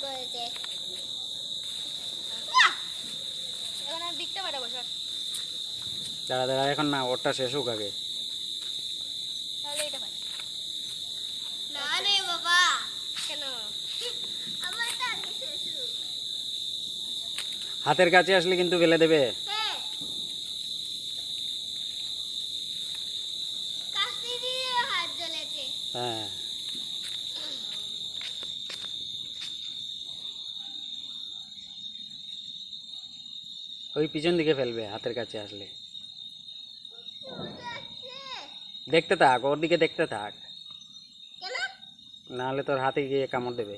করেছে। এখন আমি দিকটা বাড়াবো সর। দাঁড়া দাঁড়া, এখন না, ওরটা শেষ হোক আগে। তাহলে এটা বাড়ি। না রে বাবা, কেন? আমারটা আগে শেষ হোক। হাতের কাছে আসলে কিন্তু ফেলে দেবে। হ্যাঁ, কাশি দিয়ে হাত জ্বলেছে। হ্যাঁ, ওই পিছন দিকে ফেলবে হাতের কাছে আসলে। দেখতে থাক, ওর দিকে দেখতে থাক, কেন? নাহলে তোর হাতে গিয়ে কামড় দেবে।